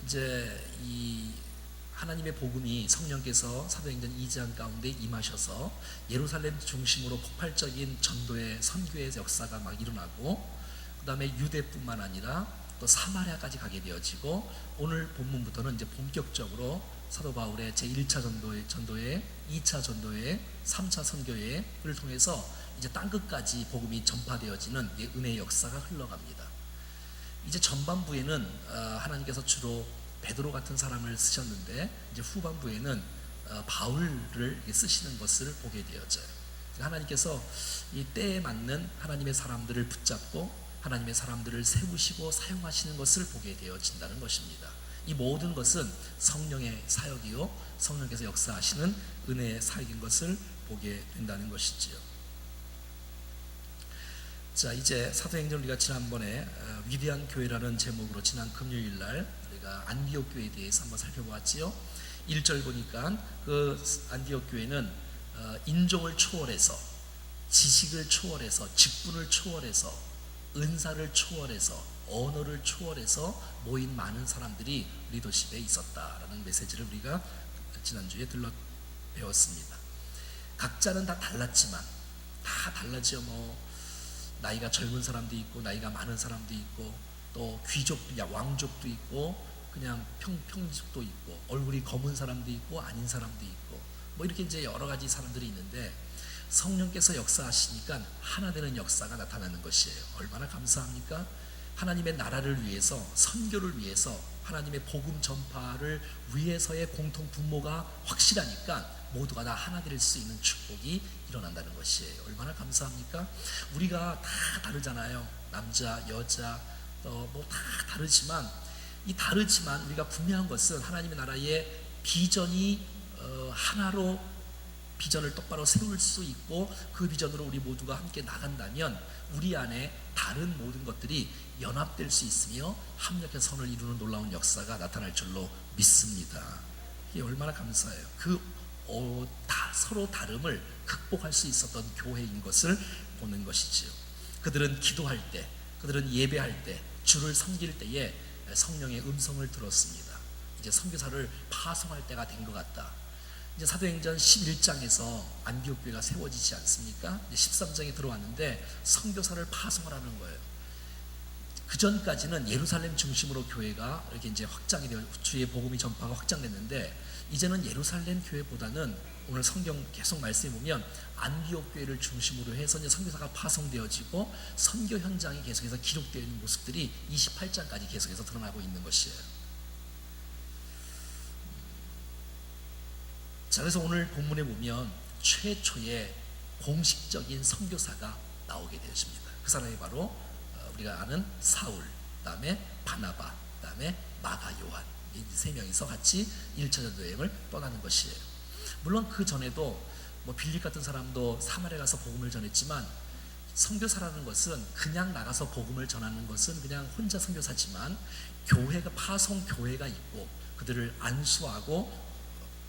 이제 이 하나님의 복음이 성령께서 사도행전 2장 가운데 임하셔서 예루살렘 중심으로 폭발적인 전도의 선교의 역사가 막 일어나고, 그 다음에 유대뿐만 아니라 또 사마리아까지 가게 되어지고, 오늘 본문부터는 이제 본격적으로 사도 바울의 제1차 전도회, 2차 전도회, 3차 선교회를 통해서 이제 땅끝까지 복음이 전파되어지는 은혜의 역사가 흘러갑니다. 이제 전반부에는 하나님께서 주로 베드로 같은 사람을 쓰셨는데, 이제 후반부에는 바울을 쓰시는 것을 보게 되어져요. 하나님께서 이 때에 맞는 하나님의 사람들을 붙잡고 하나님의 사람들을 세우시고 사용하시는 것을 보게 되어진다는 것입니다. 이 모든 것은 성령의 사역이요, 성령께서 역사하시는 은혜의 사역인 것을 보게 된다는 것이지요. 자, 이제 사도행전 우리가 지난번에 위대한 교회라는 제목으로 지난 금요일날 우리가 안디옥 교회에 대해서 한번 살펴보았지요. 1절 보니까 그 안디옥 교회는 인종을 초월해서, 지식을 초월해서, 직분을 초월해서, 은사를 초월해서, 언어를 초월해서 모인 많은 사람들이 리더십에 있었다라는 메시지를 우리가 지난주에 배웠습니다. 각자는 다 달랐지만, 다 달라지요. 나이가 젊은 사람도 있고, 나이가 많은 사람도 있고, 또 귀족, 왕족도 있고, 그냥 평족도 있고, 얼굴이 검은 사람도 있고, 아닌 사람도 있고, 이렇게 이제 여러 가지 사람들이 있는데, 성령께서 역사하시니까 하나 되는 역사가 나타나는 것이에요. 얼마나 감사합니까? 하나님의 나라를 위해서, 선교를 위해서, 하나님의 복음 전파를 위해서의 공통 분모가 확실하니까 모두가 다 하나 될 수 있는 축복이 일어난다는 것이에요. 얼마나 감사합니까? 우리가 다 다르잖아요. 남자, 여자, 다 다르지만, 이 다르지만 우리가 분명한 것은 하나님의 나라의 비전이 하나로 비전을 똑바로 세울 수 있고, 그 비전으로 우리 모두가 함께 나간다면 우리 안에 다른 모든 것들이 연합될 수 있으며 합력해서 선을 이루는 놀라운 역사가 나타날 줄로 믿습니다. 이게 얼마나 감사해요. 다 서로 다름을 극복할 수 있었던 교회인 것을 보는 것이지요. 그들은 기도할 때, 그들은 예배할 때, 주를 섬길 때에 성령의 음성을 들었습니다. 이제 선교사를 파송할 때가 된 것 같다. 이제 사도행전 11장에서 안디옥 교회가 세워지지 않습니까? 이제 13장에 들어왔는데 선교사를 파송하라는 거예요. 그 전까지는 예루살렘 중심으로 교회가 이렇게 이제 확장이 되어 주의 복음이 전파가 확장됐는데, 이제는 예루살렘 교회보다는 오늘 성경 계속 말씀해 보면 안디옥 교회를 중심으로 해서 이제 선교사가 파송되어지고 선교 현장이 계속해서 기록되어 있는 모습들이 28장까지 계속해서 드러나고 있는 것이에요. 자, 그래서 오늘 본문에 보면 최초의 공식적인 선교사가 나오게 되어집니다. 그 사람이 바로 우리가 아는 사울, 그 다음에 바나바, 그 다음에 마가 요한, 이 세 명이서 같이 1차 전도 여행을 떠나는 것이에요. 물론 그 전에도 빌립 같은 사람도 사마리아 가서 복음을 전했지만, 선교사라는 것은 그냥 나가서 복음을 전하는 것은 그냥 혼자 선교사지만, 교회가 파송 교회가 있고 그들을 안수하고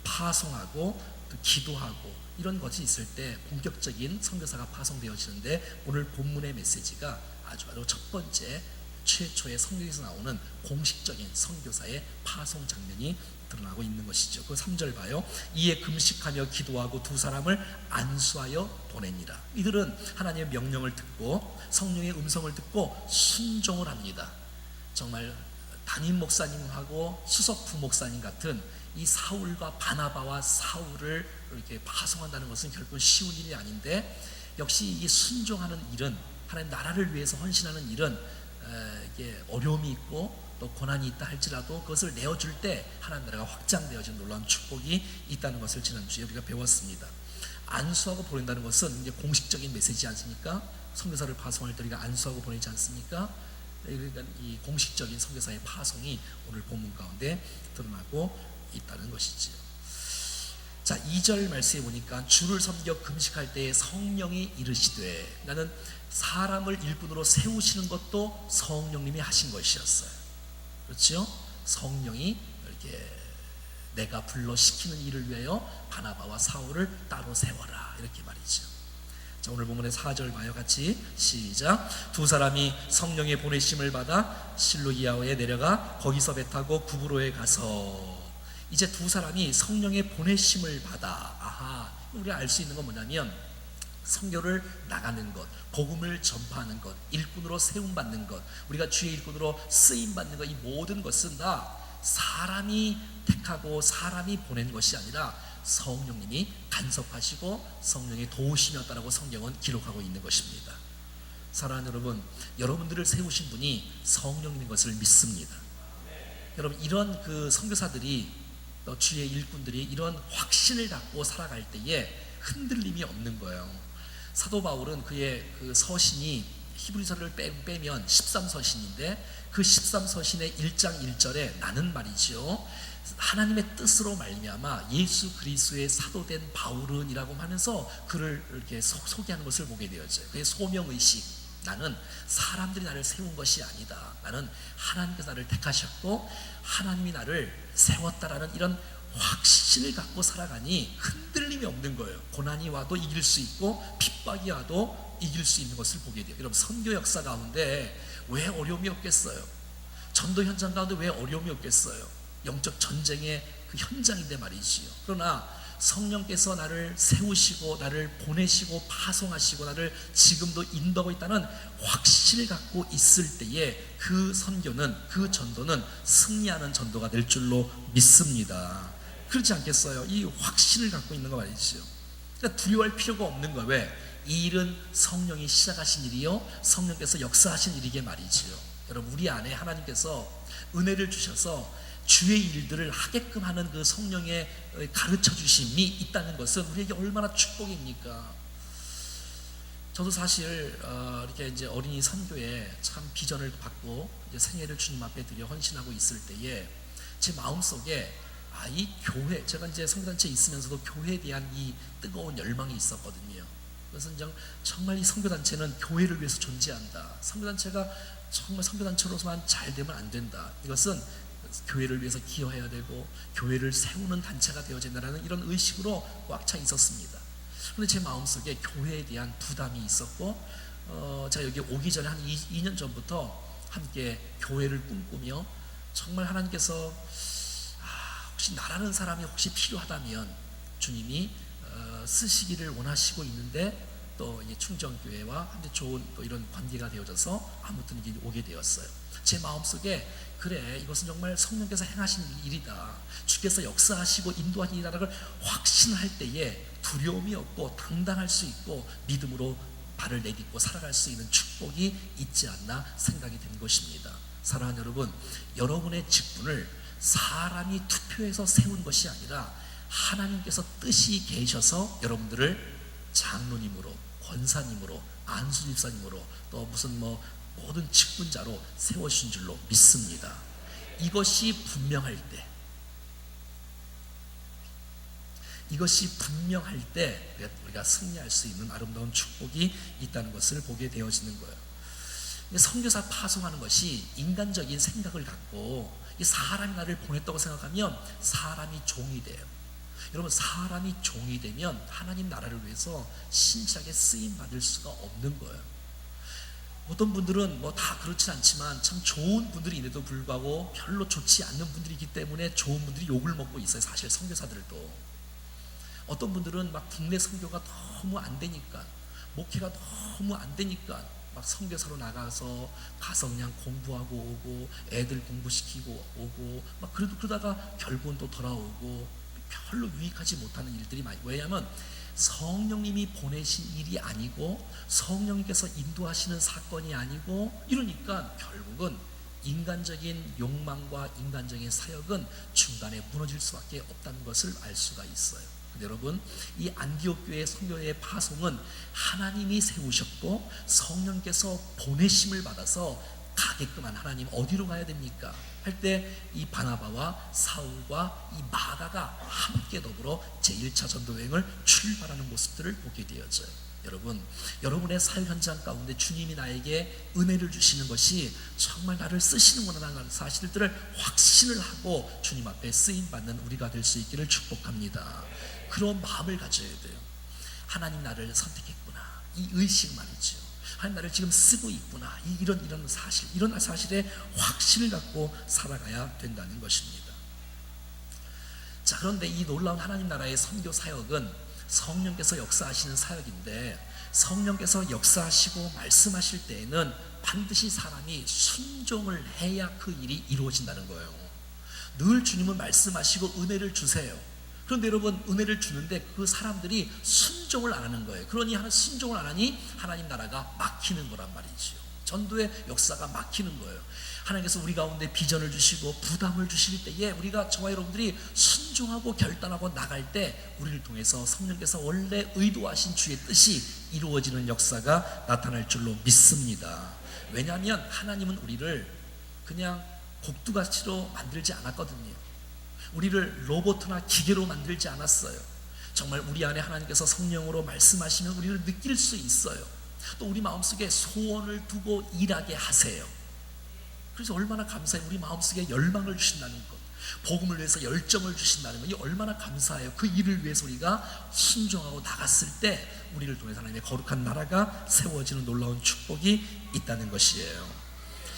파송하고 또 기도하고 이런 것이 있을 때 본격적인 선교사가 파송되어지는데, 오늘 본문의 메시지가 아주 첫 번째 최초의 성경에서 나오는 공식적인 선교사의 파송 장면이 드러나고 있는 것이죠. 그 3절 봐요. 이에 금식하며 기도하고 두 사람을 안수하여 보내니라. 이들은 하나님의 명령을 듣고 성령의 음성을 듣고 순종을 합니다. 정말 담임 목사님하고 수석 부목사님 같은 이 사울과 바나바와 사울을 이렇게 파송한다는 것은 결코 쉬운 일이 아닌데, 역시 이 순종하는 일은, 하나님 나라를 위해서 헌신하는 일은 이게 어려움이 있고 또 고난이 있다 할지라도 그것을 내어줄 때 하나님 나라가 확장되어지는 놀라운 축복이 있다는 것을 지난주에 우리가 배웠습니다. 안수하고 보낸다는 것은 이제 공식적인 메시지 않습니까? 선교사를 파송할 때 우리가 안수하고 보내지 않습니까? 그러니까 이 공식적인 선교사의 파송이 오늘 본문 가운데 드러나고 있다는 것이지요. 자, 2절 말씀에 보니까 주를 섬겨 금식할 때에 성령이 이르시되, 나는 사람을 일꾼으로 세우시는 것도 성령님이 하신 것이었어요. 그렇죠? 성령이 이렇게 내가 불러 시키는 일을 위하여 바나바와 사울을 따로 세워라, 이렇게 말이죠. 자, 오늘 본문의 4절 봐요. 같이 시작. 두 사람이 성령의 보내심을 받아 실루기아에 내려가 거기서 배 타고 구브로에 가서. 이제 두 사람이 성령의 보내심을 받아. 아하, 우리가 알 수 있는 건 뭐냐면 선교를 나가는 것, 복음을 전파하는 것, 일꾼으로 세움받는 것, 우리가 주의 일꾼으로 쓰임받는 것, 이 모든 것은 다 사람이 택하고 사람이 보낸 것이 아니라 성령님이 간섭하시고 성령의 도우심이었다라고 성경은 기록하고 있는 것입니다. 사랑하는 여러분, 여러분들을 세우신 분이 성령님인 것을 믿습니다. 여러분, 이런 그 선교사들이, 주의 일꾼들이 이런 확신을 갖고 살아갈 때에 흔들림이 없는 거예요. 사도 바울은 그의 그 서신이 히브리서를 빼면 13서신인데 그 13서신의 1장 1절에 나는 말이죠, 하나님의 뜻으로 말미암아 예수 그리스도의 사도된 바울은이라고 하면서 그를 이렇게 소개하는 것을 보게 되었죠. 그의 소명의식, 나는 사람들이 나를 세운 것이 아니다, 나는 하나님께서 나를 택하셨고 하나님이 나를 세웠다라는 이런 확신을 갖고 살아가니 흔들림이 없는 거예요. 고난이 와도 이길 수 있고 핍박이 와도 이길 수 있는 것을 보게 돼요. 여러분, 선교 역사 가운데 왜 어려움이 없겠어요? 전도 현장 가운데 왜 어려움이 없겠어요? 영적 전쟁의 그 현장인데 말이지요. 그러나 성령께서 나를 세우시고 나를 보내시고 파송하시고 나를 지금도 인도하고 있다는 확신을 갖고 있을 때에 그 선교는, 그 전도는 승리하는 전도가 될 줄로 믿습니다. 그렇지 않겠어요? 이 확신을 갖고 있는 거 말이죠. 그러니까 두려워할 필요가 없는 거예요. 왜? 이 일은 성령이 시작하신 일이요, 성령께서 역사하신 일이게 말이지요. 여러분, 우리 안에 하나님께서 은혜를 주셔서 주의 일들을 하게끔 하는 그 성령의 가르쳐 주심이 있다는 것은 우리에게 얼마나 축복입니까? 저도 사실 이렇게 이제 어린이 선교에 참 비전을 받고 이제 생애를 주님 앞에 드려 헌신하고 있을 때에 제 마음속에 이 교회, 제가 이제 선교단체에 있으면서도 교회에 대한 이 뜨거운 열망이 있었거든요. 그래서 정말 이 선교단체는 교회를 위해서 존재한다. 선교단체가 정말 선교단체로서만 잘 되면 안 된다. 이것은 교회를 위해서 기여해야 되고 교회를 세우는 단체가 되어야 된다는 이런 의식으로 꽉 차 있었습니다. 그런데 제 마음속에 교회에 대한 부담이 있었고, 제가 여기 오기 전에 한 2년 전부터 함께 교회를 꿈꾸며 정말 하나님께서 혹시 나라는 사람이 혹시 필요하다면 주님이 쓰시기를 원하시고 있는데, 또 충정교회와 함께 좋은 또 이런 관계가 되어져서 아무튼 이게 오게 되었어요. 제 마음속에 그래, 이것은 정말 성령께서 행하신 일이다, 주께서 역사하시고 인도하신 일이라는 걸 확신할 때에 두려움이 없고 당당할 수 있고 믿음으로 발을 내딛고 살아갈 수 있는 축복이 있지 않나 생각이 된 것입니다. 사랑하는 여러분, 여러분의 직분을 사람이 투표해서 세운 것이 아니라 하나님께서 뜻이 계셔서 여러분들을 장로님으로, 권사님으로, 안수집사님으로, 또 무슨 모든 직분자로 세워주신 줄로 믿습니다. 이것이 분명할 때 우리가 승리할 수 있는 아름다운 축복이 있다는 것을 보게 되어지는 거예요. 선교사 파송하는 것이 인간적인 생각을 갖고 사람이 나를 보냈다고 생각하면 사람이 종이 돼요. 여러분, 사람이 종이 되면 하나님 나라를 위해서 신실하게 쓰임받을 수가 없는 거예요. 어떤 분들은 다 그렇진 않지만 참 좋은 분들인데도 불구하고 별로 좋지 않는 분들이기 때문에 좋은 분들이 욕을 먹고 있어요. 사실 선교사들도. 어떤 분들은 막 국내 선교가 너무 안 되니까, 목회가 너무 안 되니까 막 선교사로 나가서 가서 그냥 공부하고 오고 애들 공부시키고 오고 막 그러다가 결국은 또 돌아오고 별로 유익하지 못하는 일들이 많이. 왜냐하면 성령님이 보내신 일이 아니고 성령님께서 인도하시는 사건이 아니고 이러니까 결국은 인간적인 욕망과 인간적인 사역은 중간에 무너질 수밖에 없다는 것을 알 수가 있어요. 근데 여러분, 이 안디옥 교회 선교의 파송은 하나님이 세우셨고 성령께서 보내심을 받아서 가게끔 한, 하나님 어디로 가야 됩니까? 할 때 이 바나바와 사울과 이 마가가 함께 더불어 제1차 전도여행을 출발하는 모습들을 보게 되어져요. 여러분, 여러분의 사역 현장 가운데 주님이 나에게 은혜를 주시는 것이 정말 나를 쓰시는구나라는 사실들을 확신을 하고 주님 앞에 쓰임받는 우리가 될 수 있기를 축복합니다. 그런 마음을 가져야 돼요. 하나님 나를 선택했구나, 이 의식 말이죠. 하나님 나를 지금 쓰고 있구나. 이런 사실, 이런 사실에 확신을 갖고 살아가야 된다는 것입니다. 자, 그런데 이 놀라운 하나님 나라의 선교 사역은 성령께서 역사하시는 사역인데, 성령께서 역사하시고 말씀하실 때에는 반드시 사람이 순종을 해야 그 일이 이루어진다는 거예요. 늘 주님은 말씀하시고 은혜를 주세요. 그런데 여러분, 은혜를 주는데 그 사람들이 순종을 안 하는 거예요. 그러니 순종을 안 하니 하나님 나라가 막히는 거란 말이죠. 전도의 역사가 막히는 거예요. 하나님께서 우리 가운데 비전을 주시고 부담을 주실 때에 우리가, 저와 여러분들이 순종하고 결단하고 나갈 때 우리를 통해서 성령께서 원래 의도하신 주의 뜻이 이루어지는 역사가 나타날 줄로 믿습니다. 왜냐하면 하나님은 우리를 그냥 곡두가시로 만들지 않았거든요. 우리를 로봇이나 기계로 만들지 않았어요. 정말 우리 안에 하나님께서 성령으로 말씀하시면 우리를 느낄 수 있어요. 또 우리 마음속에 소원을 두고 일하게 하세요. 그래서 얼마나 감사해요. 우리 마음속에 열망을 주신다는 것, 복음을 위해서 열정을 주신다는 것, 이 얼마나 감사해요. 그 일을 위해서 우리가 순종하고 나갔을 때 우리를 통해 하나님의 거룩한 나라가 세워지는 놀라운 축복이 있다는 것이에요.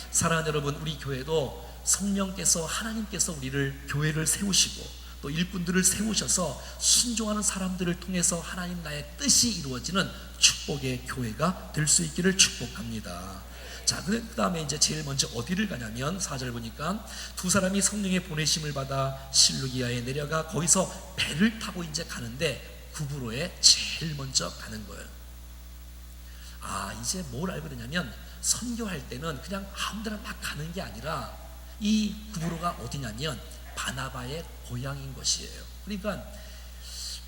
사랑하는 여러분, 우리 교회도 성령께서, 하나님께서 우리를, 교회를 세우시고 또 일꾼들을 세우셔서 순종하는 사람들을 통해서 하나님 나의 뜻이 이루어지는 축복의 교회가 될 수 있기를 축복합니다. 자, 그 다음에 이제 제일 먼저 어디를 가냐면 4절 보니까 두 사람이 성령의 보내심을 받아 실루기아에 내려가 거기서 배를 타고 이제 가는데 구브로에 제일 먼저 가는 거예요. 이제 뭘 알게 되냐면 선교할 때는 그냥 아무데나 막 가는 게 아니라 이 구브로가 어디냐면 바나바의 고향인 것이에요. 그러니까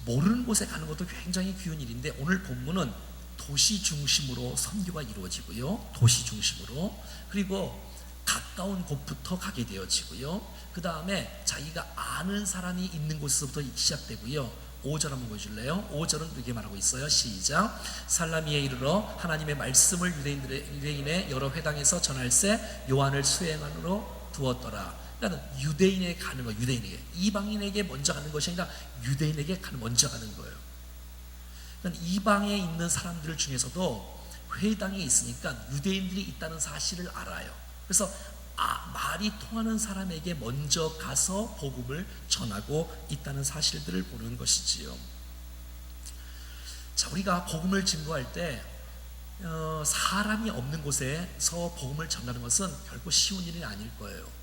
모르는 곳에 가는 것도 굉장히 귀한 일인데, 오늘 본문은 도시 중심으로 선교가 이루어지고요. 도시 중심으로. 그리고 가까운 곳부터 가게 되어지고요. 그 다음에 자기가 아는 사람이 있는 곳에서부터 시작되고요. 5절 한번 보여줄래요? 5절은 이렇게 말하고 있어요. 시작. 살라미에 이르러 하나님의 말씀을 유대인의 여러 회당에서 전할세 요한을 수행하러 두었더라. 그러니까 유대인에게 가는 거예요. 유대인에게. 이방인에게 먼저 가는 것이 아니라 유대인에게 먼저 가는 거예요. 그러니까 이방에 있는 사람들 중에서도 회당에 있으니까 유대인들이 있다는 사실을 알아요. 그래서 말이 통하는 사람에게 먼저 가서 복음을 전하고 있다는 사실들을 보는 것이지요. 자, 우리가 복음을 증거할 때 사람이 없는 곳에서 복음을 전하는 것은 결코 쉬운 일이 아닐 거예요.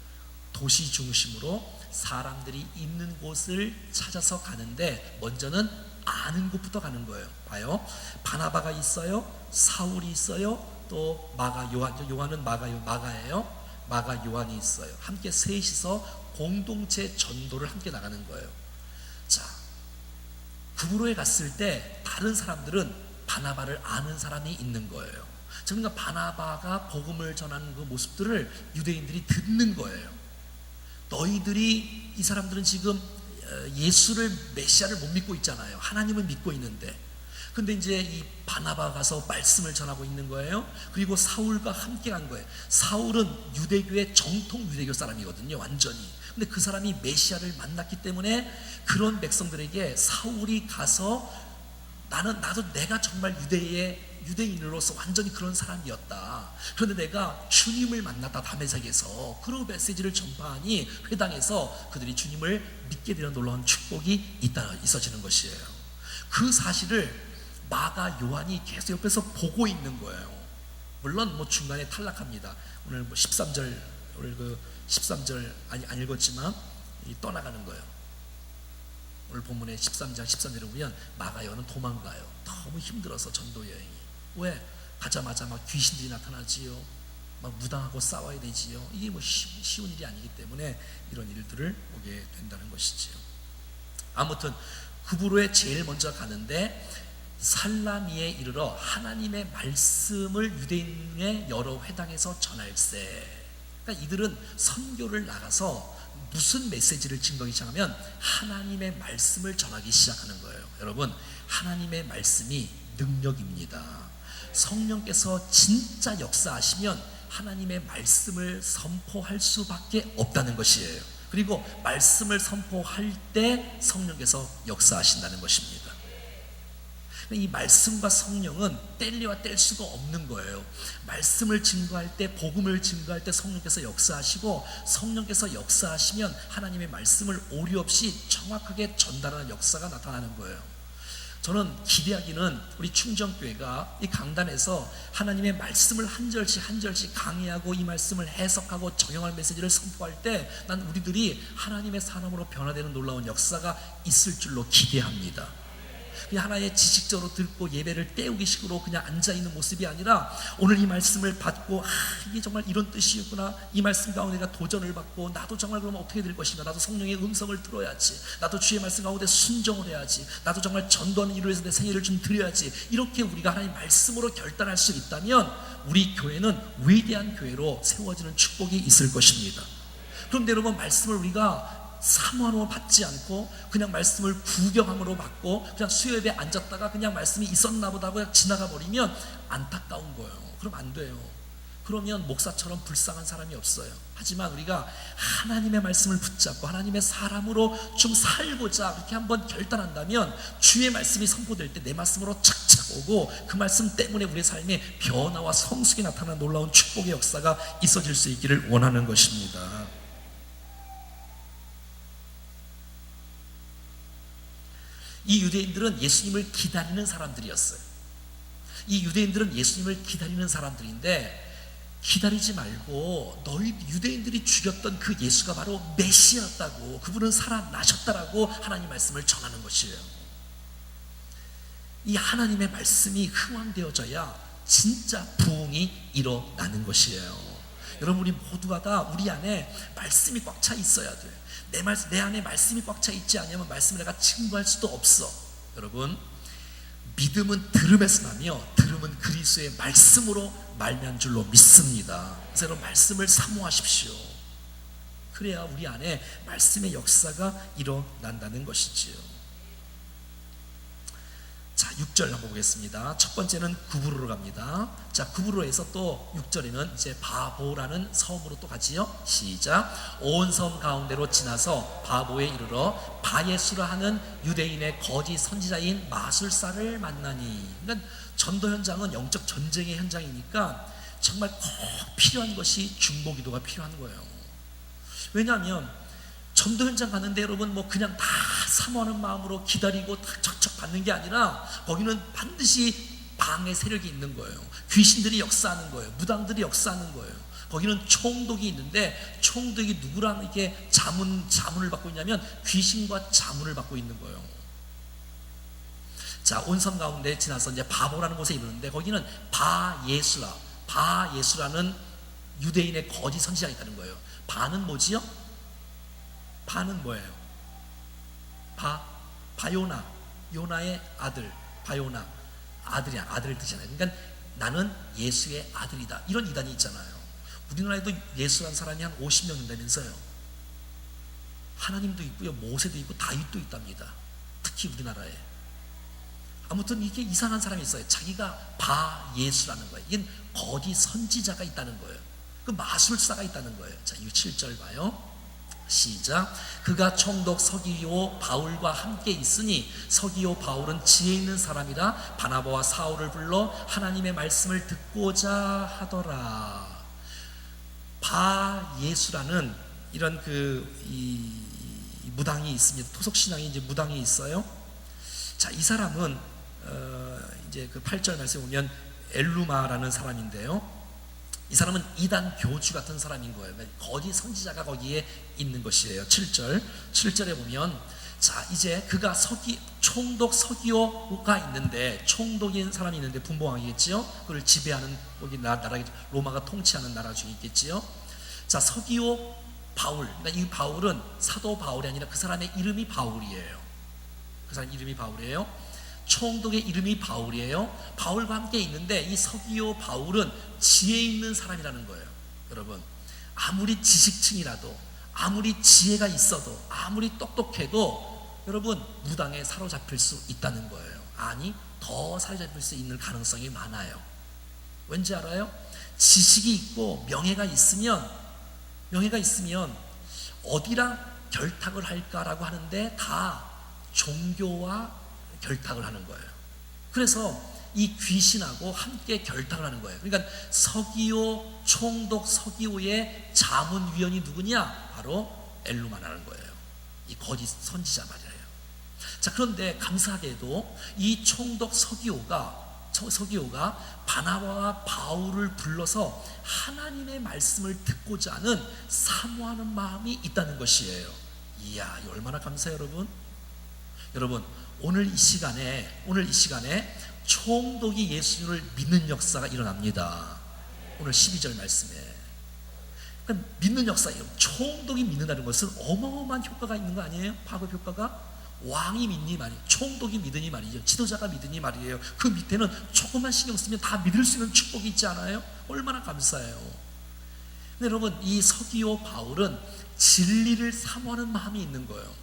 도시 중심으로 사람들이 있는 곳을 찾아서 가는데 먼저는 아는 곳부터 가는 거예요. 봐요. 바나바가 있어요. 사울이 있어요. 또 요한은 마가예요. 마가 요한이 있어요. 함께 셋이서 공동체 전도를 함께 나가는 거예요. 자, 구브로에 갔을 때 다른 사람들은 바나바를 아는 사람이 있는 거예요. 그러니까 바나바가 복음을 전하는 그 모습들을 유대인들이 듣는 거예요. 너희들이, 이 사람들은 지금 예수를, 메시아를 못 믿고 있잖아요. 하나님을 믿고 있는데. 근데 이제 이 바나바가 가서 말씀을 전하고 있는 거예요. 그리고 사울과 함께 간 거예요. 사울은 유대교의 정통 유대교 사람이거든요, 완전히. 근데 그 사람이 메시아를 만났기 때문에 그런 백성들에게 사울이 가서 나도 내가 정말 유대인으로서 완전히 그런 사람이었다. 그런데 내가 주님을 만났다, 다메섹에서. 그 메시지를 전파하니 회당에서 그들이 주님을 믿게 되는 놀라운 축복이 있어지는 것이에요. 그 사실을 마가 요한이 계속 옆에서 보고 있는 거예요. 물론 중간에 탈락합니다. 오늘 13절, 오늘 그 13절 안 읽었지만 떠나가는 거예요. 오늘 본문에 13장 13절에 보면 마가 요한은 도망가요. 너무 힘들어서 전도 여행이. 왜? 가자마자 막 귀신들이 나타나지요. 막 무당하고 싸워야 되지요. 이게 쉬운 일이 아니기 때문에 이런 일들을 보게 된다는 것이지요. 아무튼 구브로에 제일 먼저 가는데 살라미에 이르러 하나님의 말씀을 유대인의 여러 회당에서 전할세. 그러니까 이들은 선교를 나가서 무슨 메시지를 증거하기 시작하면 하나님의 말씀을 전하기 시작하는 거예요. 여러분, 하나님의 말씀이 능력입니다. 성령께서 진짜 역사하시면 하나님의 말씀을 선포할 수밖에 없다는 것이에요. 그리고 말씀을 선포할 때 성령께서 역사하신다는 것입니다. 이 말씀과 성령은 뗄래야 뗄 수가 없는 거예요. 말씀을 증거할 때, 복음을 증거할 때 성령께서 역사하시고, 성령께서 역사하시면 하나님의 말씀을 오류 없이 정확하게 전달하는 역사가 나타나는 거예요. 저는 기대하기는 우리 충정교회가 이 강단에서 하나님의 말씀을 한 절씩 한 절씩 강의하고 이 말씀을 해석하고 적용할 메시지를 선포할 때 난 우리들이 하나님의 사람으로 변화되는 놀라운 역사가 있을 줄로 기대합니다. 그냥 하나의 지식적으로 듣고 예배를 때우기 식으로 그냥 앉아있는 모습이 아니라, 오늘 이 말씀을 받고 이게 정말 이런 뜻이었구나, 이 말씀 가운데 내가 도전을 받고 나도 정말 그러면 어떻게 될 것인가, 나도 성령의 음성을 들어야지, 나도 주의 말씀 가운데 순종을 해야지, 나도 정말 전도하는 일을 위해서 내 생애를 좀 드려야지, 이렇게 우리가 하나님 말씀으로 결단할 수 있다면 우리 교회는 위대한 교회로 세워지는 축복이 있을 것입니다. 그런데 여러분, 말씀을 우리가 사모함으로 받지 않고 그냥 말씀을 구경함으로 받고 그냥 수요예배에 앉았다가 그냥 말씀이 있었나 보다 하고 그냥 지나가 버리면 안타까운 거예요. 그럼 안 돼요. 그러면 목사처럼 불쌍한 사람이 없어요. 하지만 우리가 하나님의 말씀을 붙잡고 하나님의 사람으로 좀 살고자 그렇게 한번 결단한다면 주의 말씀이 선포될 때 내 말씀으로 착착 오고, 그 말씀 때문에 우리의 삶에 변화와 성숙이 나타나는 놀라운 축복의 역사가 있어질 수 있기를 원하는 것입니다. 이 유대인들은 예수님을 기다리는 사람들이었어요. 이 유대인들은 예수님을 기다리는 사람들인데, 기다리지 말고 너희 유대인들이 죽였던 그 예수가 바로 메시아였다고, 그분은 살아나셨다라고 하나님 말씀을 전하는 것이에요. 이 하나님의 말씀이 흥왕되어져야 진짜 부흥이 일어나는 것이에요. 여러분, 우리 모두가 다 우리 안에 말씀이 꽉 차 있어야 돼요. 내 안에 말씀이 꽉 차 있지 않으면 말씀을 내가 증거할 수도 없어. 여러분, 믿음은 들음에서 나며 들음은 그리스도의 말씀으로 말미암은 줄로 믿습니다. 그래서 여러분, 말씀을 사모하십시오. 그래야 우리 안에 말씀의 역사가 일어난다는 것이지요. 자, 6절 한번 보겠습니다. 첫 번째는 구브로로 갑니다. 자, 구브로에서 또 6절에는 이제 바보라는 섬으로 또 가지요. 시작. 온 섬 가운데로 지나서 바보에 이르러 바예수라 하는 유대인의 거짓 선지자인 마술사를 만나니. 그러니까 전도 현장은 영적 전쟁의 현장이니까 정말 꼭 필요한 것이 중보기도가 필요한 거예요. 왜냐하면 전도 현장 가는데 여러분 뭐 그냥 다 사모하는 마음으로 기다리고 다 척척 받는 게 아니라, 거기는 반드시 방해 세력이 있는 거예요. 귀신들이 역사하는 거예요. 무당들이 역사하는 거예요. 거기는 총독이 있는데, 총독이 누구랑 이렇게 자문을 받고 있냐면 귀신과 자문을 받고 있는 거예요. 자, 온섬 가운데 지나서 이제 바보라는 곳에 이르는데, 거기는 바예수라는 유대인의 거짓 선지자가 있다는 거예요. 바는 뭐지요? 바는 뭐예요? 바요나, 요나의 아들, 바요나, 아들이야, 아들을 뜻이잖아요. 그러니까 나는 예수의 아들이다, 이런 이단이 있잖아요. 우리나라에도 예수란 사람이 한 50명 된다면서요. 하나님도 있고요, 모세도 있고 다윗도 있답니다. 특히 우리나라에. 아무튼 이게 이상한 사람이 있어요. 자기가 바예수라는 거예요. 이게 거짓 선지자가 있다는 거예요. 그 마술사가 있다는 거예요. 자, 이 7절 봐요. 시작. 그가 총독 서기오 바울과 함께 있으니 서기오 바울은 지혜 있는 사람이라 바나바와 사울을 불러 하나님의 말씀을 듣고자 하더라. 바예수라는 이런 이 무당이 있습니다. 토속신앙이 이제 무당이 있어요. 자, 이 사람은 이제 그 8절 말씀에 보면 엘루마라는 사람인데요. 이 사람은 이단 교주 같은 사람인 거예요. 거짓 선지자가 거기에 있는 것이에요. 7절에 보면, 자, 이제 그가 총독 서기오가 있는데, 총독인 사람이 있는데 분봉왕이겠지요. 그걸 지배하는 거기 나라, 로마가 통치하는 나라 중에 있겠지요. 자, 서기오 바울, 그러니까 이 바울은 사도 바울이 아니라 그 사람의 이름이 바울이에요. 그 사람 이름이 바울이에요. 총독의 이름이 바울이에요. 바울과 함께 있는데, 이 서기오 바울은 지혜 있는 사람이라는 거예요. 여러분, 아무리 지식층이라도, 아무리 지혜가 있어도, 아무리 똑똑해도 여러분 무당에 사로잡힐 수 있다는 거예요. 아니, 더 사로잡힐 수 있는 가능성이 많아요. 왠지 알아요? 지식이 있고 명예가 있으면 어디랑 결탁을 할까라고 하는데 다 종교와 결탁을 하는 거예요. 그래서 이 귀신하고 함께 결탁을 하는 거예요. 그러니까 서기오 총독 서기오의 자문위원이 누구냐? 바로 엘루마라는 거예요. 이 거짓 선지자 말이에요. 자, 그런데 감사하게도 이 총독 서기오가 바나바와 바울을 불러서 하나님의 말씀을 듣고자 하는 사모하는 마음이 있다는 것이에요. 이야, 얼마나 감사해요, 여러분. 여러분, 오늘 이 시간에 총독이 예수님을 믿는 역사가 일어납니다. 오늘 12절 말씀에. 그러니까 믿는 역사예요. 총독이 믿는다는 것은 어마어마한 효과가 있는 거 아니에요? 파급 효과가. 왕이 믿니 말이에요. 총독이 믿으니 말이죠. 지도자가 믿으니 말이에요. 그 밑에는 조금만 신경 쓰면 다 믿을 수 있는 축복이 있지 않아요? 얼마나 감사해요. 근데 여러분, 이 서기오 바울은 진리를 사모하는 마음이 있는 거예요.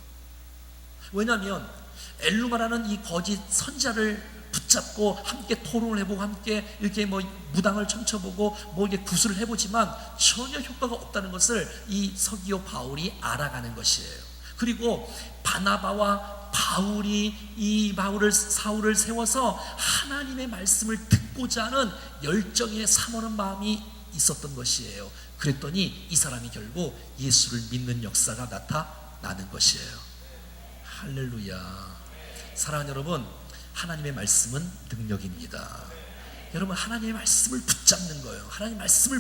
왜냐하면 엘루마라는 이 거짓 선지자를 붙잡고 함께 토론을 해보고 함께 이렇게 뭐 무당을 청쳐보고 뭐 이게 구술을 해보지만 전혀 효과가 없다는 것을 이 서기오 바울이 알아가는 것이에요. 그리고 바나바와 바울이 이 사울을 세워서 하나님의 말씀을 듣고자 하는 열정의 사모하는 마음이 있었던 것이에요. 그랬더니 이 사람이 결국 예수를 믿는 역사가 나타나는 것이에요. 할렐루야. 사랑하는 여러분, 하나님의 말씀은 능력입니다. 여러분, 하나님의 말씀을 붙잡는 거예요. 하나님의 말씀을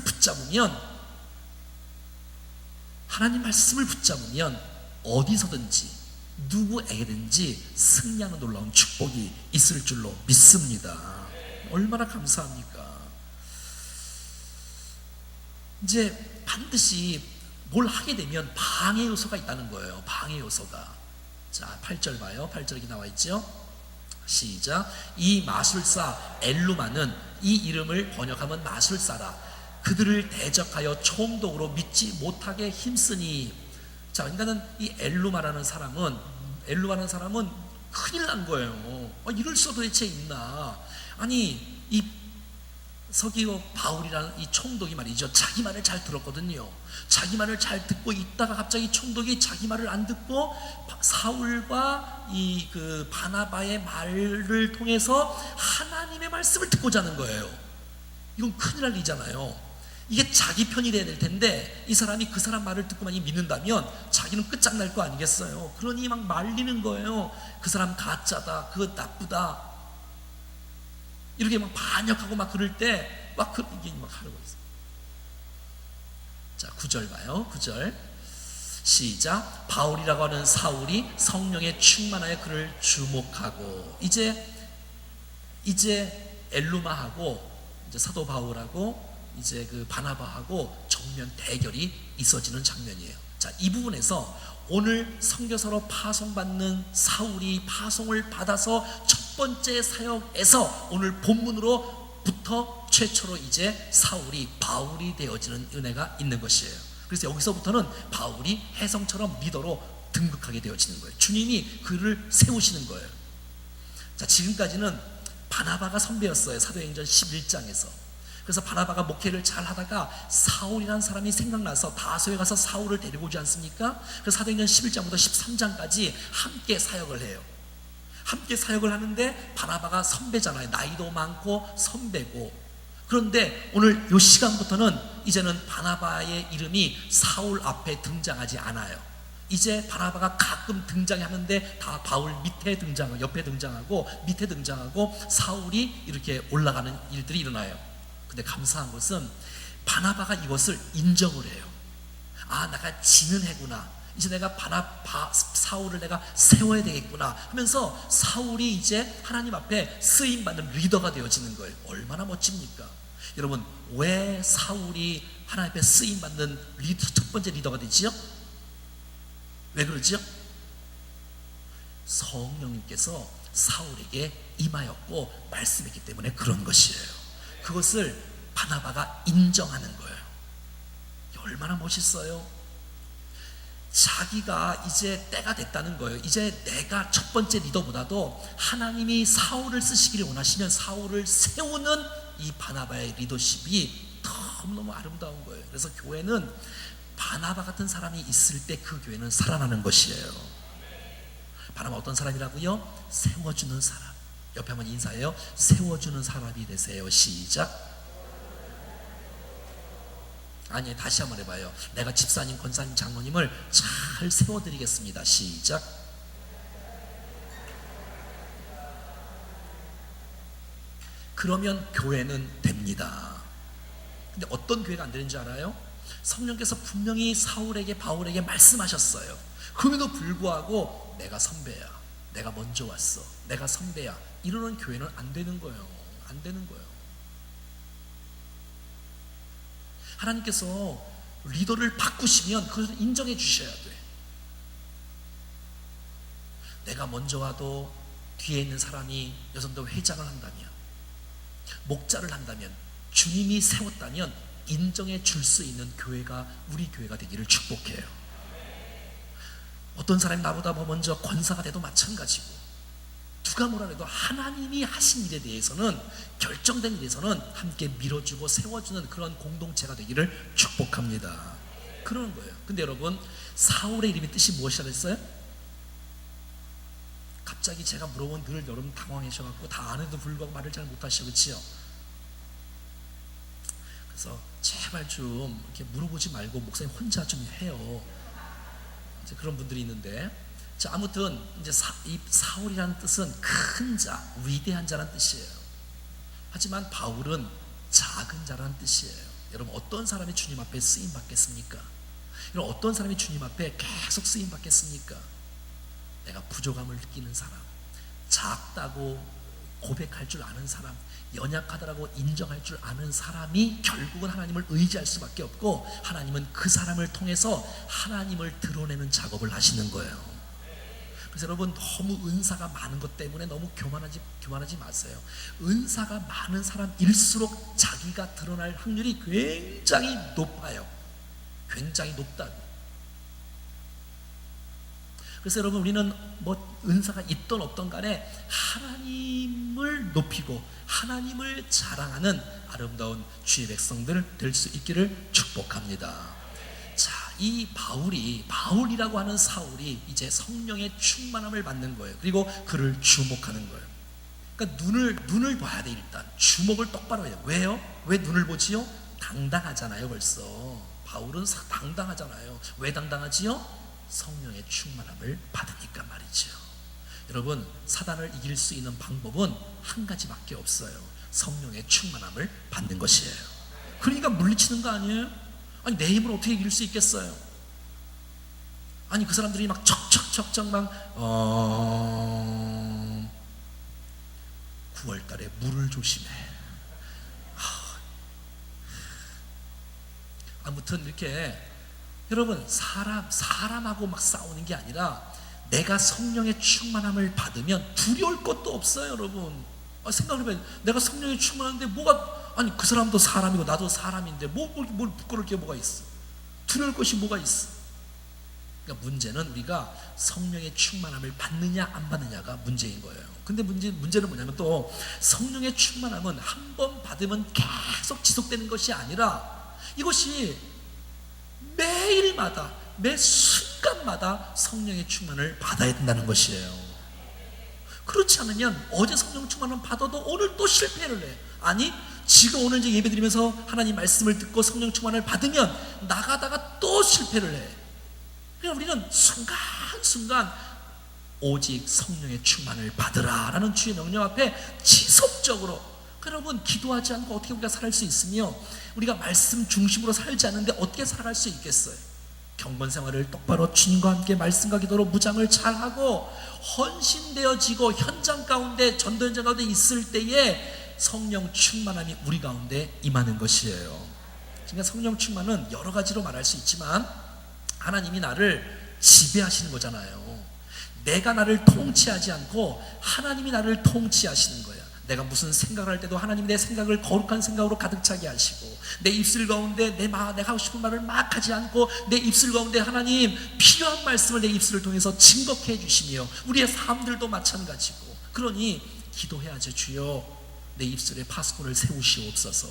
붙잡으면 어디서든지 누구에게든지 승리하는 놀라운 축복이 있을 줄로 믿습니다. 얼마나 감사합니까? 이제 반드시 뭘 하게 되면 방해 요소가 있다는 거예요. 방해 요소가. 자, 8절 봐요. 8절 여기 나와 있죠. 시작. 이 마술사 엘루마는, 이 이름을 번역하면 마술사라, 그들을 대적하여 총독으로 믿지 못하게 힘쓰니. 자, 그러니까는 이 엘루마라는 사람은 큰일 난 거예요. 이럴 수 도대체 있나? 아니, 이 서기오 바울이라는 이 총독이 말이죠, 자기 말을 잘 들었거든요. 자기 말을 잘 듣고 있다가 갑자기 총독이 자기 말을 안 듣고 사울과 이 그 바나바의 말을 통해서 하나님의 말씀을 듣고자 하는 거예요. 이건 큰일 날 일이잖아요. 이게 자기 편이 돼야 될 텐데 이 사람이 그 사람 말을 듣고만 믿는다면 자기는 끝장날 거 아니겠어요. 그러니 막 말리는 거예요. 그 사람 가짜다, 그거 나쁘다, 이렇게 막 반역하고 막 그럴 때 막 이게 막 하려고 있어요. 자, 9절 봐요. 9절 시작. 바울이라고 하는 사울이 성령에 충만하여 그를 주목하고. 이제 엘루마하고 이제 사도 바울하고 이제 그 바나바하고 정면 대결이 있어지는 장면이에요. 자, 이 부분에서 오늘 선교사로 파송받는 사울이 파송을 받아서 첫 번째 사역에서 오늘 본문으로부터 최초로 이제 사울이 바울이 되어지는 은혜가 있는 것이에요. 그래서 여기서부터는 바울이 혜성처럼 리더로 등극하게 되어지는 거예요. 주님이 그를 세우시는 거예요. 자, 지금까지는 바나바가 선배였어요. 사도행전 11장에서. 그래서 바나바가 목회를 잘 하다가 사울이라는 사람이 생각나서 다소에 가서 사울을 데리고 오지 않습니까? 그래서 사도행전 11장부터 13장까지 함께 사역을 해요. 함께 사역을 하는데 바나바가 선배잖아요. 나이도 많고 선배고. 그런데 오늘 이 시간부터는 이제는 바나바의 이름이 사울 앞에 등장하지 않아요. 이제 바나바가 가끔 등장하는데 다 바울 밑에 등장하고 옆에 등장하고 밑에 등장하고 사울이 이렇게 올라가는 일들이 일어나요. 근데 감사한 것은 바나바가 이것을 인정을 해요. 아, 내가 지는 해구나. 이제 내가 사울을 내가 세워야 되겠구나 하면서 사울이 이제 하나님 앞에 쓰임받는 리더가 되어지는 거예요. 얼마나 멋집니까? 여러분, 왜 사울이 하나님 앞에 쓰임받는 첫 번째 리더가 되지요? 왜 그러지요? 성령님께서 사울에게 임하였고 말씀했기 때문에 그런 것이에요. 그것을 바나바가 인정하는 거예요. 얼마나 멋있어요. 자기가 이제 때가 됐다는 거예요. 이제 내가 첫 번째 리더보다도 하나님이 사울을 쓰시기를 원하시면 사울을 세우는 이 바나바의 리더십이 너무너무 아름다운 거예요. 그래서 교회는 바나바 같은 사람이 있을 때 그 교회는 살아나는 것이에요. 바나바 어떤 사람이라고요? 세워주는 사람. 옆에 한번 인사해요. 세워주는 사람이 되세요. 시작. 아니, 다시 한번 해봐요. 내가 집사님, 권사님, 장로님을 잘 세워드리겠습니다. 시작. 그러면 교회는 됩니다. 근데 어떤 교회가 안 되는 줄 알아요? 성령께서 분명히 사울에게, 바울에게 말씀하셨어요. 그럼에도 불구하고 내가 선배야, 내가 먼저 왔어, 내가 선배야, 이러는 교회는 안 되는 거예요. 안 되는 거예요. 하나님께서 리더를 바꾸시면 그것을 인정해 주셔야 돼. 내가 먼저 와도 뒤에 있는 사람이 여성도 회장을 한다면, 목자를 한다면, 주님이 세웠다면 인정해 줄 수 있는 교회가 우리 교회가 되기를 축복해요. 어떤 사람이 나보다 먼저 권사가 돼도 마찬가지고, 누가 뭐라 해도 하나님이 하신 일에 대해서는, 결정된 일에서는 함께 밀어주고 세워주는 그런 공동체가 되기를 축복합니다. 그러는 거예요. 근데 여러분, 사울의 이름의 뜻이 무엇이라 했어요? 갑자기 제가 물어보면 늘 여러분 당황하셔갖고 다 아는데도 불구하고 말을 잘 못하시죠, 그렇지요? 그래서 제발 좀 이렇게 물어보지 말고 목사님 혼자 좀 해요. 이제 그런 분들이 있는데, 자, 아무튼 이제 이 사울이라는 뜻은 큰 자, 위대한 자라는 뜻이에요. 하지만 바울은 작은 자라는 뜻이에요. 여러분, 어떤 사람이 주님 앞에 쓰임 받겠습니까? 여러분, 어떤 사람이 주님 앞에 계속 쓰임 받겠습니까? 내가 부족함을 느끼는 사람, 작다고 고백할 줄 아는 사람, 연약하다라고 인정할 줄 아는 사람이 결국은 하나님을 의지할 수밖에 없고, 하나님은 그 사람을 통해서 하나님을 드러내는 작업을 하시는 거예요. 그래서 여러분, 너무 은사가 많은 것 때문에 너무 교만하지 마세요. 은사가 많은 사람일수록 자기가 드러날 확률이 굉장히 높아요. 굉장히 높다고. 그래서 여러분, 우리는 뭐 은사가 있던 없던 간에 하나님을 높이고 하나님을 자랑하는 아름다운 주의 백성들 될 수 있기를 축복합니다. 자, 이 바울이라고 하는 사울이 이제 성령의 충만함을 받는 거예요. 그리고 그를 주목하는 거예요. 그러니까 눈을 봐야 돼. 일단 주목을 똑바로 해요. 왜요? 왜 눈을 보지요? 당당하잖아요. 벌써 바울은 당당하잖아요. 왜 당당하지요? 성령의 충만함을 받으니까 말이죠. 여러분, 사단을 이길 수 있는 방법은 한 가지밖에 없어요. 성령의 충만함을 받는 것이에요. 그러니까 물리치는 거 아니에요? 아니, 내 힘으로 어떻게 이길 수 있겠어요? 아니, 그 사람들이 막 척척척척 막 9월달에 물을 조심해. 아무튼 이렇게 여러분, 사람하고 막 싸우는 게 아니라 내가 성령의 충만함을 받으면 두려울 것도 없어요. 여러분, 생각을 해봐요. 내가 성령의 충만한데 뭐가, 아니, 그 사람도 사람이고 나도 사람인데 뭘 부끄러울 게 뭐가 있어? 두려울 것이 뭐가 있어? 그러니까 문제는 우리가 성령의 충만함을 받느냐 안 받느냐가 문제인 거예요. 근데 문제는 뭐냐면, 또 성령의 충만함은 한 번 받으면 계속 지속되는 것이 아니라 이것이 매일마다, 매 순간마다 성령의 충만을 받아야 된다는 것이에요. 그렇지 않으면 어제 성령 충만을 받아도 오늘 또 실패를 해. 아니, 지금 오늘 이제 예배 드리면서 하나님 말씀을 듣고 성령 충만을 받으면 나가다가 또 실패를 해. 그러니까 우리는 순간순간 오직 성령의 충만을 받으라 라는 주의 명령 앞에 지속적으로, 여러분, 기도하지 않고 어떻게 우리가 살아갈 수 있으며, 우리가 말씀 중심으로 살지 않는데 어떻게 살아갈 수 있겠어요? 경건 생활을 똑바로 주님과 함께 말씀과 기도로 무장을 잘하고 헌신되어지고 현장 가운데, 전도 현장 가운데 있을 때에 성령 충만함이 우리 가운데 임하는 것이에요. 그러니까 성령 충만은 여러 가지로 말할 수 있지만 하나님이 나를 지배하시는 거잖아요. 내가 나를 통치하지 않고 하나님이 나를 통치하시는 거예요. 내가 무슨 생각을 할 때도 하나님이 내 생각을 거룩한 생각으로 가득 차게 하시고, 내 입술 가운데 내가 하고 싶은 말을 막 하지 않고 내 입술 가운데 하나님 필요한 말씀을 내 입술을 통해서 증거케 해주시며, 우리의 삶들도 마찬가지고. 그러니 기도해야죠. 주여, 내 입술에 파수꾼을 세우시옵소서.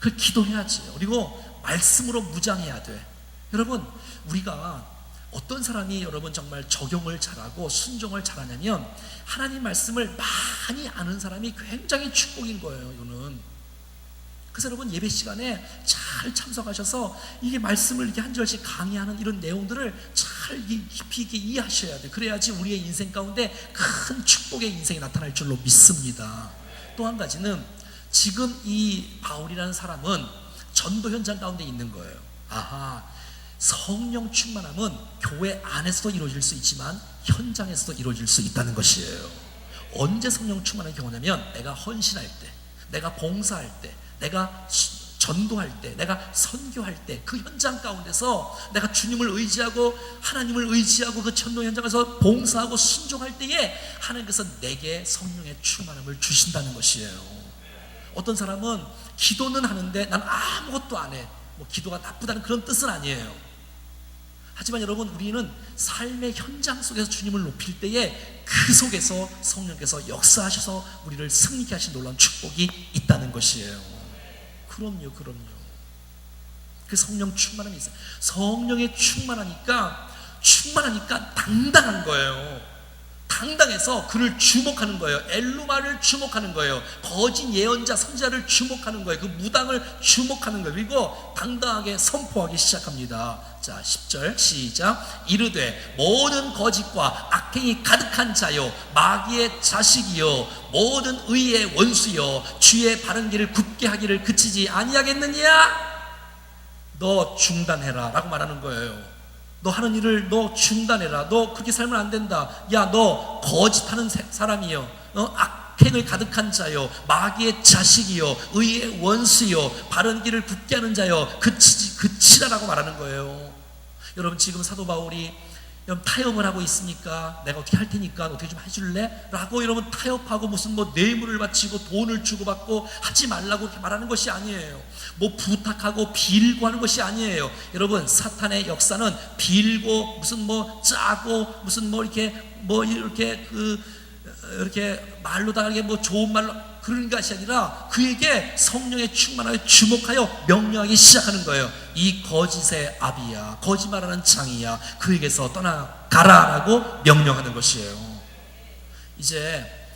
그 기도해야지. 그리고 말씀으로 무장해야 돼. 여러분, 우리가 어떤 사람이 여러분 정말 적용을 잘하고 순종을 잘하냐면 하나님 말씀을 많이 아는 사람이 굉장히 축복인 거예요. 이거는. 그래서 여러분 예배 시간에 잘 참석하셔서 이게 말씀을 이렇게 한 절씩 강의하는 이런 내용들을 잘 깊이 있게 이해하셔야 돼요. 그래야지 우리의 인생 가운데 큰 축복의 인생이 나타날 줄로 믿습니다. 또 한 가지는 지금 이 바울이라는 사람은 전도 현장 가운데 있는 거예요. 아하, 성령 충만함은 교회 안에서도 이루어질 수 있지만 현장에서도 이루어질 수 있다는 것이에요. 언제 성령 충만한 경우냐면 내가 헌신할 때, 내가 봉사할 때, 내가 전도할 때, 내가 선교할 때, 그 현장 가운데서 내가 주님을 의지하고 하나님을 의지하고 그 전도 현장에서 봉사하고 순종할 때에 하나님께서 내게 성령의 충만함을 주신다는 것이에요. 어떤 사람은 기도는 하는데 난 아무것도 안 해. 뭐 기도가 나쁘다는 그런 뜻은 아니에요. 하지만 여러분, 우리는 삶의 현장 속에서 주님을 높일 때에 그 속에서 성령께서 역사하셔서 우리를 승리케 하신 놀라운 축복이 있다는 것이에요. 그럼요. 그 성령 충만함이 있어요. 성령에 충만하니까 당당한 거예요. 당당해서 그를 주목하는 거예요. 엘루마를 주목하는 거예요. 거짓 예언자 선지자를 주목하는 거예요. 그 무당을 주목하는 거예요. 그리고 당당하게 선포하기 시작합니다. 자, 10절 시작. 이르되 모든 거짓과 악행이 가득한 자요, 마귀의 자식이요, 모든 의의 원수요, 주의 바른 길을 굳게 하기를 그치지 아니하겠느냐? 너 중단해라 라고 말하는 거예요. 너 하는 일을 너 중단해라. 너 그렇게 살면 안 된다. 야, 너 거짓하는 사람이요, 악행을 가득한 자요, 마귀의 자식이요, 의의 원수요, 바른 길을 굳게 하는 자요, 그치라라고 말하는 거예요. 여러분, 지금 사도 바울이 타협을 하고 있으니까 내가 어떻게 할 테니까 어떻게 좀 해줄래? 라고 여러분 타협하고 무슨 뭐 뇌물을 바치고 돈을 주고받고 하지 말라고 이렇게 말하는 것이 아니에요. 뭐 부탁하고 빌고 하는 것이 아니에요. 여러분, 사탄의 역사는 빌고 무슨 뭐 짜고 무슨 뭐 이렇게 이렇게 말로다가 뭐 좋은 말로 그런 것이 아니라 그에게 성령의 충만하여 주목하여 명령하기 시작하는 거예요. 이 거짓의 아비야, 거짓말하는 장이야, 그에게서 떠나가라라고 명령하는 것이에요. 이제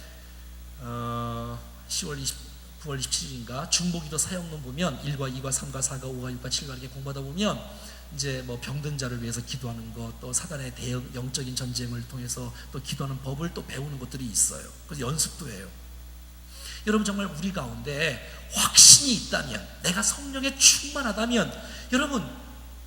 9월 27일인가 중보기도 사역론 보면 1과 2과 3과 4과 5과 6과 7과 이렇게 공부하다 보면 이제 뭐 병든 자를 위해서 기도하는 것, 또 사단의 대응, 영적인 전쟁을 통해서 또 기도하는 법을 또 배우는 것들이 있어요. 그래서 연습도 해요. 여러분, 정말 우리 가운데 확신이 있다면, 내가 성령에 충만하다면, 여러분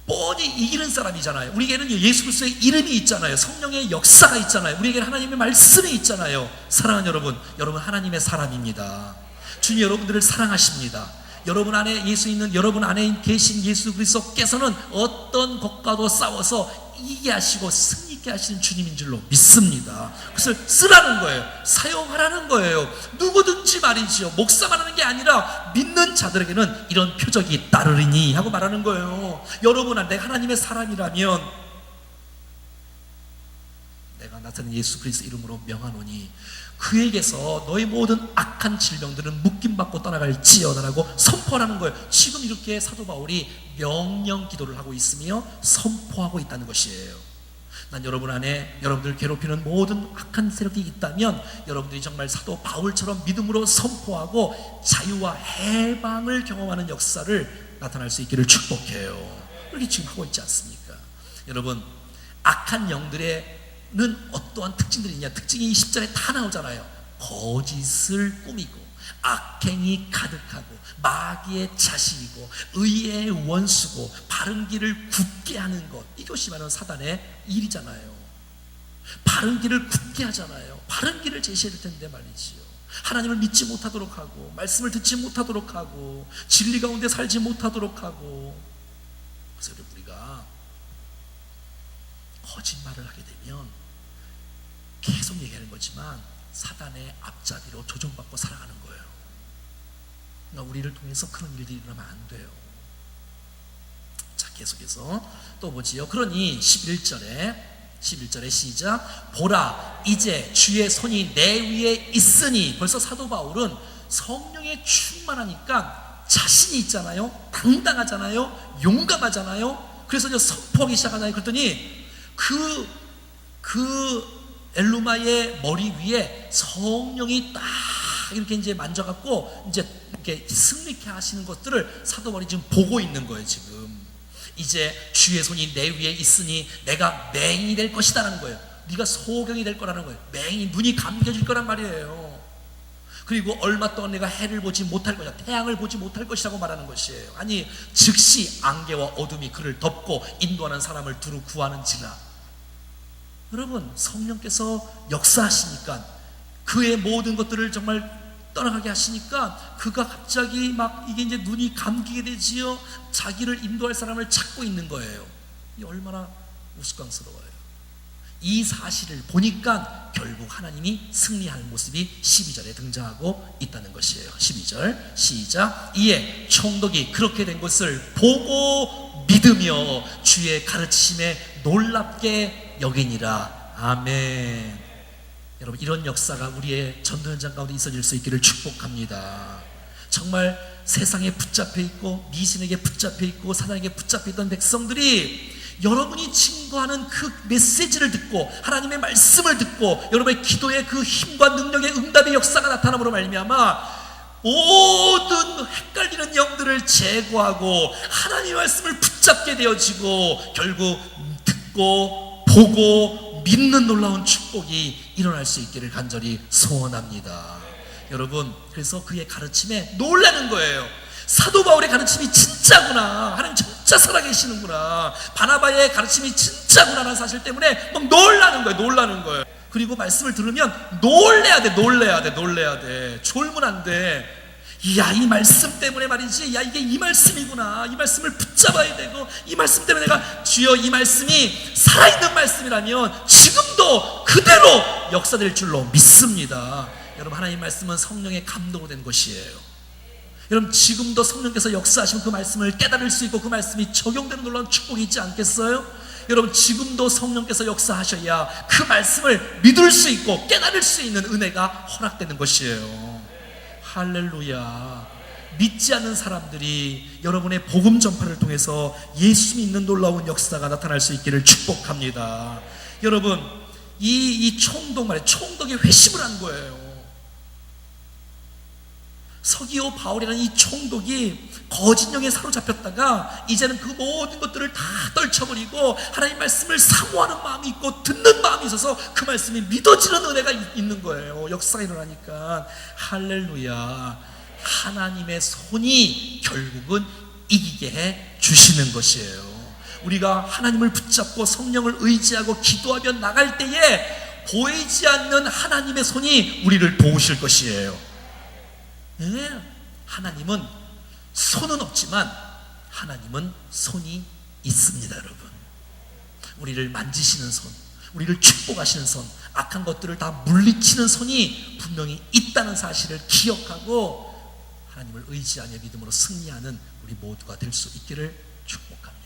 뻔히 이기는 사람이잖아요. 우리에게는 예수 그리스도의 이름이 있잖아요. 성령의 역사가 있잖아요. 우리에게는 하나님의 말씀이 있잖아요. 사랑하는 여러분 하나님의 사람입니다. 주님 여러분들을 사랑하십니다. 여러분 안에 예수 있는, 여러분 안에 계신 예수 그리스도께서는 어떤 것과도 싸워서 이기게 하시고 승리케 하시는 주님인 줄로 믿습니다. 그래서 쓰라는 거예요. 사용하라는 거예요. 누구든지 말이지요. 목사만 하는 게 아니라 믿는 자들에게는 이런 표적이 따르리니 하고 말하는 거예요. 여러분 안에 하나님의 사람이라면 내가 나타낸 예수 그리스도 이름으로 명하노니 그에게서 너희 모든 악한 질병들은 묶임받고 떠나갈지어다라고 선포하는 거예요. 지금 이렇게 사도 바울이 명령 기도를 하고 있으며 선포하고 있다는 것이에요. 난 여러분 안에 여러분들 괴롭히는 모든 악한 세력이 있다면 여러분들이 정말 사도 바울처럼 믿음으로 선포하고 자유와 해방을 경험하는 역사를 나타날 수 있기를 축복해요. 그렇게 지금 하고 있지 않습니까? 여러분, 악한 영들의 는 어떠한 특징들이 있냐? 특징이 10절에 다 나오잖아요. 거짓을 꾸미고 악행이 가득하고 마귀의 자식이고 의의 원수고 바른 길을 굳게 하는 것, 이것이 바로 사단의 일이잖아요. 바른 길을 굳게 하잖아요. 바른 길을 제시해야 될 텐데 말이지요. 하나님을 믿지 못하도록 하고 말씀을 듣지 못하도록 하고 진리 가운데 살지 못하도록 하고. 그래서 우리가 거짓말을 하게 되면 계속 얘기하는 거지만 사단의 앞잡이로 조종받고 살아가는 거예요. 그러니까 우리를 통해서 그런 일들이 일어나면 안 돼요. 자, 계속해서 또 보지요. 그러니 11절에 시작. 보라, 이제 주의 손이 내 위에 있으니. 벌써 사도 바울은 성령에 충만하니까 자신이 있잖아요. 당당하잖아요. 용감하잖아요. 그래서 이제 선포하기 시작하잖아요. 그랬더니 그 엘루마의 머리 위에 성령이 딱 이렇게 이제 만져갖고 이제 이렇게 승리케 하시는 것들을 사도 바울이 지금 보고 있는 거예요. 지금 이제 주의 손이 내 위에 있으니 내가 맹인이 될 것이다라는 거예요. 네가 소경이 될 거라는 거예요. 맹인, 눈이 감겨질 거란 말이에요. 그리고 얼마 동안 내가 해를 보지 못할 것이다, 태양을 보지 못할 것이라고 말하는 것이에요. 아니 즉시 안개와 어둠이 그를 덮고 인도하는 사람을 두루 구하는지라. 여러분, 성령께서 역사하시니까, 그의 모든 것들을 정말 떠나가게 하시니까 그가 갑자기 막 이게 이제 눈이 감기게 되지요. 자기를 인도할 사람을 찾고 있는 거예요. 이 얼마나 우스꽝스러워요. 이 사실을 보니까 결국 하나님이 승리하는 모습이 12절에 등장하고 있다는 것이에요. 12절 시작. 이에 총독이 그렇게 된 것을 보고 믿으며 주의 가르치심에 놀랍게 여기니라. 아멘. 여러분, 이런 역사가 우리의 전도 현장 가운데 있어질 수 있기를 축복합니다. 정말 세상에 붙잡혀 있고 미신에게 붙잡혀 있고 사단에게 붙잡혀 있던 백성들이 여러분이 증거하는 그 메시지를 듣고 하나님의 말씀을 듣고 여러분의 기도의 그 힘과 능력의 응답의 역사가 나타남으로 말미암아 모든 헷갈리는 영들을 제거하고 하나님의 말씀을 붙잡게 되어지고 결국 듣고 보고 믿는 놀라운 축복이 일어날 수 있기를 간절히 소원합니다. 여러분, 그래서 그의 가르침에 놀라는 거예요. 사도 바울의 가르침이 진짜구나, 하나님 진짜 살아계시는구나, 바나바의 가르침이 진짜구나라는 사실 때문에 막 놀라는 거예요. 그리고 말씀을 들으면 놀래야 돼. 졸면 안 돼. 야, 이 말씀 때문에 말이지, 야, 이게 이 말씀이구나, 이 말씀을 붙잡아야 되고, 이 말씀 때문에 내가 주여 이 말씀이 살아있는 말씀이라면 지금도 그대로 역사될 줄로 믿습니다. 여러분, 하나님 말씀은 성령의 감동으로 된 것이에요. 여러분, 지금도 성령께서 역사하시면 그 말씀을 깨달을 수 있고 그 말씀이 적용되는 놀라운 축복이 있지 않겠어요? 여러분, 지금도 성령께서 역사하셔야 그 말씀을 믿을 수 있고 깨달을 수 있는 은혜가 허락되는 것이에요. 할렐루야. 믿지 않는 사람들이 여러분의 복음 전파를 통해서 예수 믿는 놀라운 역사가 나타날 수 있기를 축복합니다. 여러분, 이 총독 말이에요. 총독이 회심을 한 거예요. 서기오 바울이라는 이 총독이 거짓 영에 사로잡혔다가 이제는 그 모든 것들을 다 떨쳐버리고 하나님 말씀을 사모하는 마음이 있고 듣는 마음이 있어서 그 말씀이 믿어지는 은혜가 있는 거예요. 역사가 일어나니까. 할렐루야. 하나님의 손이 결국은 이기게 해 주시는 것이에요. 우리가 하나님을 붙잡고 성령을 의지하고 기도하며 나갈 때에 보이지 않는 하나님의 손이 우리를 도우실 것이에요. 네, 하나님은 손은 없지만 하나님은 손이 있습니다. 여러분, 우리를 만지시는 손, 우리를 축복하시는 손, 악한 것들을 다 물리치는 손이 분명히 있다는 사실을 기억하고 하나님을 의지하며 믿음으로 승리하는 우리 모두가 될 수 있기를 축복합니다.